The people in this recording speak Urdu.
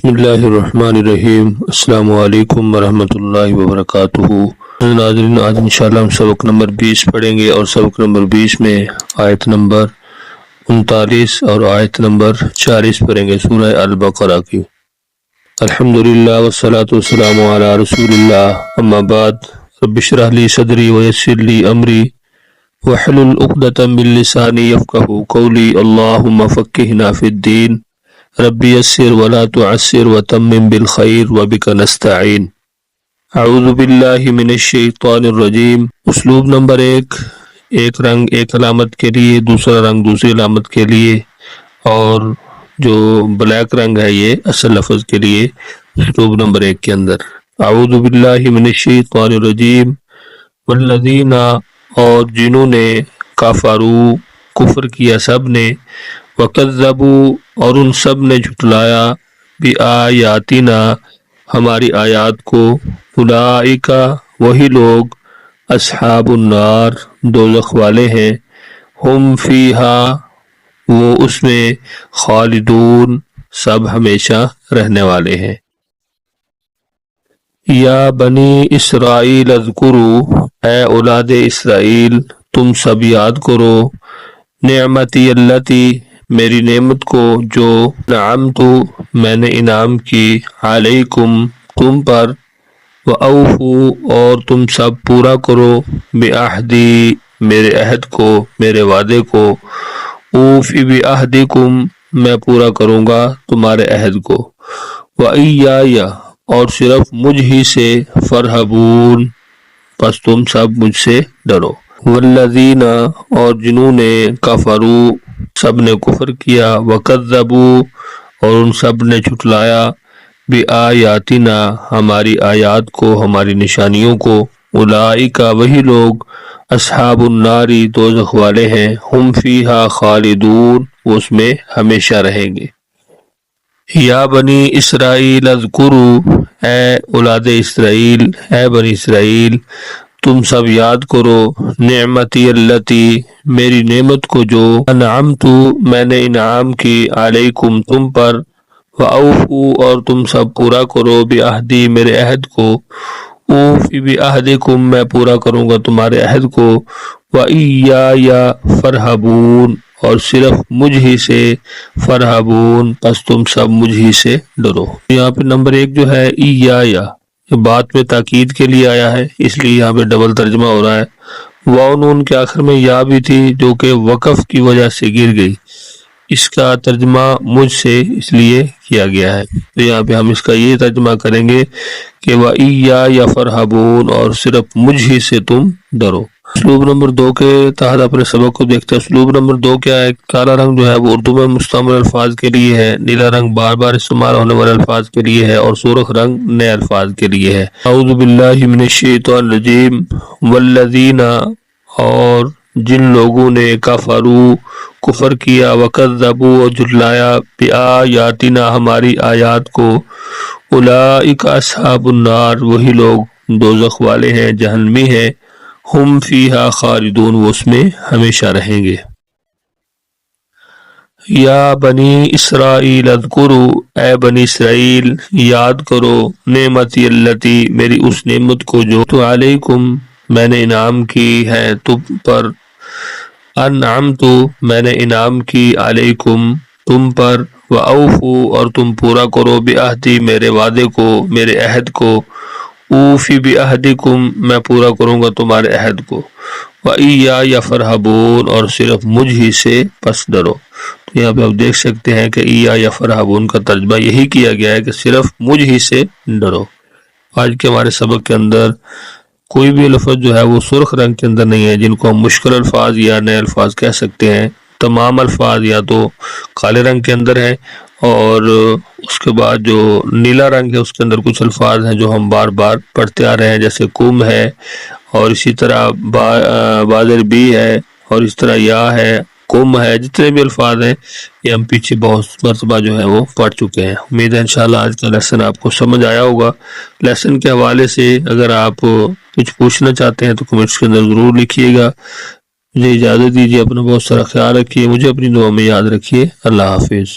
بسم اللہ الرحمن الرحیم۔ السلام علیکم ورحمۃ اللہ وبرکاتہ۔ ناظرین، آج انشاءاللہ ہم سبق نمبر 20 پڑھیں گے، اور سبق نمبر 20 میں آیت نمبر 39 اور آیت نمبر 40 پڑھیں گے سورہ البقرہ کی۔ الحمدللہ والصلاة والسلام علی رسول اللہ، اما بعد، رب اشرح لی صدری ویسر لی امری واحلل عقدۃ من لسانی یفقہوا قولی، اللہم فقہنا فی الدین، ربی یسر ولا تعسر وتمم بالخیر وبک نستعین۔ اعوذ باللہ من الشیطان الرجیم۔ اسلوب نمبر 1، ایک رنگ ایک علامت کے لیے، دوسرا رنگ دوسری علامت کے لیے، اور جو بلیک رنگ ہے یہ اصل لفظ کے لیے اسلوب نمبر 1 کے اندر۔ اعوذ باللہ من الشیطان الرجیم۔ والذین، اور جنہوں نے، کفروا، کفر کیا سب نے، وکذبوا، اور ان سب نے جھٹلایا، بآیاتنا، ہماری آیات کو، اولئک، وہی لوگ، اصحاب النار، دوزخ والے ہیں، ہم فیہا، وہ اس میں، خالدون، سب ہمیشہ رہنے والے ہیں۔ یا بنی اسرائیل اذکروا، اے اولاد اسرائیل تم سب یاد کرو، نعمتی التی، میری نعمت کو، جو نعمت، میں نے انعام کی، علیکم، تم پر، وَأَوْفُوا، اور تم سب پورا کرو، بعہدی، میرے عہد کو، میرے وعدے کو، اوفی بعہدکم، میں پورا کروں گا تمہارے عہد کو، وَإِيَّایَ، اور صرف مجھ ہی سے، فارہبون، پس تم سب مجھ سے ڈرو۔ والذین، اور جنہوں نے، کفروا، سب نے کفر کیا، وکذبوا، اور ان سب نے جھٹلایا، بآیاتنا، ہماری آیات کو، ہماری نشانیوں کو، اولئک، وہی لوگ، اصحاب النار، دوزخ والے ہیں، ہم فیہا خالدون، وہ اس میں ہمیشہ رہیں گے۔ یا بنی اسرائیل اذکروا، اے اولاد اسرائیل، اے بنی اسرائیل تم سب یاد کرو، نعمتی التی، میری نعمت کو، جو انعمت، میں نے انعام کی، علیکم، تم پر، وَأَوْفُوا، اور تم سب پورا کرو، بعہدی، میرے عہد کو، اوفی بعہدکم، میں پورا کروں گا تمہارے عہد کو، وَإِيَّایَ فارہبون، اور صرف مجھ ہی سے، فارہبون، پس تم سب مجھ ہی سے ڈرو۔ یہاں پہ نمبر 1 جو ہے ایایا، یہ بات میں تاکید کے لیے آیا ہے، اس لیے یہاں پہ ڈبل ترجمہ ہو رہا ہے۔ واو نون کے آخر میں یا بھی تھی، جو کہ وقف کی وجہ سے گر گئی، اس کا ترجمہ مجھ سے اس لیے کیا گیا ہے، تو یہاں پہ ہم اس کا یہ ترجمہ کریں گے کہ وَإِيَّایَ فارہبون، اور صرف مجھ ہی سے تم ڈرو۔ اسلوب نمبر 2 کے تحت اپنے سبق کو دیکھتے ہیں۔ اسلوب نمبر 2 کیا ہے؟ کالا رنگ جو ہے وہ اردو میں مستعمل الفاظ کے لیے ہے، نیلا رنگ بار بار استعمال ہونے والے الفاظ کے لیے ہے، اور سرخ رنگ نئے الفاظ کے لیے ہے۔ اعوذ باللہ من الشیطان الرجیم۔ والذین، اور جن لوگوں نے، کفروا، کفر کیا، وکذبوا، اور جھٹلایا، بآیاتنا، ہماری آیات کو، اولئک اصحاب النار، وہی لوگ دوزخ والے ہیں، جہنمی ہیں، ہم فیہا خالدون، وہ اس میں ہمیشہ رہیں گے۔ یا بنی اسرائیل اذکروا، اے بنی اسرائیل یاد کرو، نعمتی التی، میری اس نعمت کو، جو تو علیکم، میں نے انعام کی ہے تم پر، انعمت، میں نے انعام کی، علیکم، تم پر، وَأَوْفُوا، اور تم پورا کرو، بعہدی، میرے وعدے کو، میرے عہد کو، اوفی بعہدکم، میں پورا کروں گا تمہارے عہد کو، وَإِيَّایَ فارہبون، اور صرف مجھ ہی سے پس ڈرو۔ تو یہاں پہ آپ دیکھ سکتے ہیں کہ ایایا فارہبون کا ترجمہ یہی کیا گیا ہے کہ صرف مجھ ہی سے ڈرو۔ آج کے ہمارے سبق کے اندر کوئی بھی لفظ جو ہے وہ سرخ رنگ کے اندر نہیں ہے، جن کو ہم مشکل الفاظ یا نئے الفاظ کہہ سکتے ہیں۔ تمام الفاظ یا تو کالے رنگ کے اندر ہیں، اور اس کے بعد جو نیلا رنگ ہے اس کے اندر کچھ الفاظ ہیں جو ہم بار بار پڑھتے آ رہے ہیں، جیسے کم ہے، اور اسی طرح بادر بھی ہے، اور اس طرح یا ہے، کم ہے، جتنے بھی الفاظ ہیں یہ ہم پیچھے بہت مرتبہ جو ہے وہ پڑھ چکے ہیں۔ امید ہے انشاءاللہ آج کا لیسن آپ کو سمجھ آیا ہوگا۔ لیسن کے حوالے سے اگر آپ کچھ پوچھنا چاہتے ہیں تو کمنٹس کے اندر ضرور لکھیے گا۔ مجھے اجازت دیجیے، اپنا بہت سارا خیال رکھیے، مجھے اپنی دعا میں یاد رکھیے۔ اللہ حافظ۔